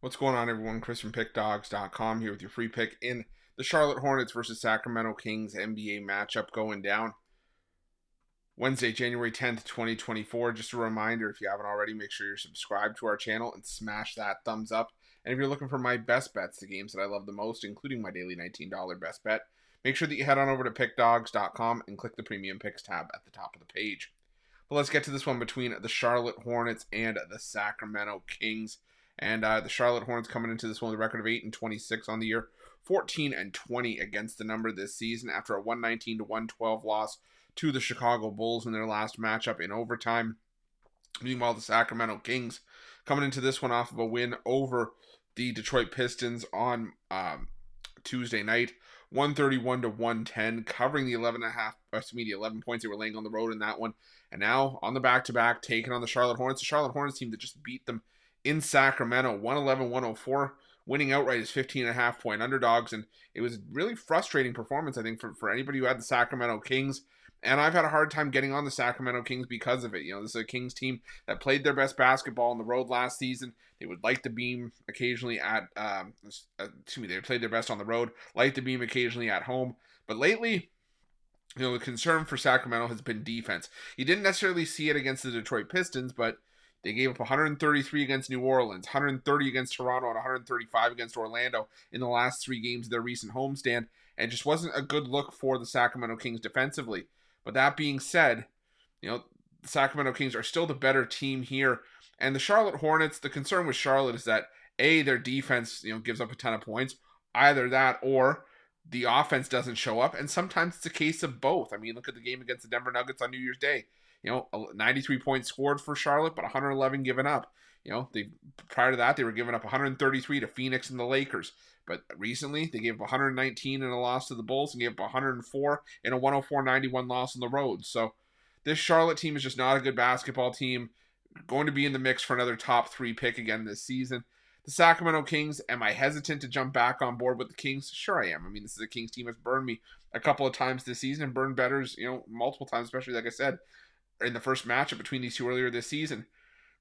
What's going on, everyone? Chris from Pickdawgz.com here with your free pick in the Charlotte Hornets versus Sacramento Kings NBA matchup going down Wednesday, January 10th, 2024. Just a reminder, if you haven't already, make sure you're subscribed to our channel and smash that thumbs up. And if you're looking for my best bets, the games that I love the most, including my daily $19 best bet, make sure that you head on over to Pickdawgz.com and click the Premium Picks tab at the top of the page. But let's get to this one between the Charlotte Hornets and the Sacramento Kings. And the Charlotte Hornets coming into this one with a record of 8-26 on the year, 14-20 against the number this season after a 119-112 loss to the Chicago Bulls in their last matchup in overtime. Meanwhile, the Sacramento Kings coming into this one off of a win over the Detroit Pistons on Tuesday night, 131-110, covering the 11 points they were laying on the road in that one. And now on the back-to-back, taking on the Charlotte Hornets. The Charlotte Hornets team that just beat them in Sacramento, 111-104, winning outright as 15.5-point underdogs. And it was a really frustrating performance, I think, for anybody who had the Sacramento Kings. And I've had a hard time getting on the Sacramento Kings because of it. You know, this is a Kings team that played their best basketball on the road last season. They would light the beam occasionally at, they played their best on the road, light the beam occasionally at home. But lately, you know, the concern for Sacramento has been defense. You didn't necessarily see it against the Detroit Pistons, but they gave up 133 against New Orleans, 130 against Toronto, and 135 against Orlando in the last 3 games of their recent homestand, and just wasn't a good look for the Sacramento Kings defensively. But that being said, you know, the Sacramento Kings are still the better team here. And the Charlotte Hornets, the concern with Charlotte is that, A, their defense, you know, gives up a ton of points. Either that or the offense doesn't show up. And sometimes it's a case of both. I mean, look at the game against the Denver Nuggets on New Year's Day. You know, 93 points scored for Charlotte, but 111 given up. You know, prior to that, they were giving up 133 to Phoenix and the Lakers. But recently, they gave up 119 in a loss to the Bulls and gave up 104 in a 104-91 loss on the road. So this Charlotte team is just not a good basketball team. Going to be in the mix for another top 3 pick again this season. The Sacramento Kings, am I hesitant to jump back on board with the Kings? Sure I am. I mean, this is a Kings team that's burned me a couple of times this season and burned bettors, you know, multiple times, especially, like I said, in the first matchup between these two earlier this season.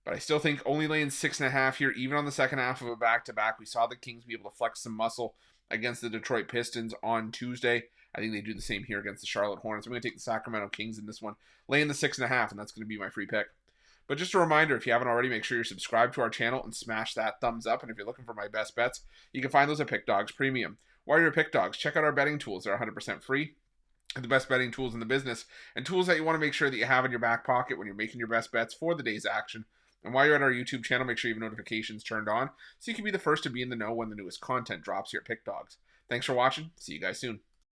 But I still think only laying 6.5 here, even on the second half of a back-to-back. We saw the Kings be able to flex some muscle against the Detroit Pistons on Tuesday. I think they do the same here against the Charlotte Hornets. I'm going to take the Sacramento Kings in this one, laying the 6.5, and that's going to be my free pick. But just a reminder, if you haven't already, make sure you're subscribed to our channel and smash that thumbs up. And if you're looking for my best bets, you can find those at Pickdawgz Premium. While you're at Pickdawgz, check out our betting tools. They're 100% free. The best betting tools in the business, and tools that you want to make sure that you have in your back pocket when you're making your best bets for the day's action. And while you're at our YouTube channel, make sure you have notifications turned on so you can be the first to be in the know when the newest content drops here at Pick Dawgz. Thanks for watching. See you guys soon.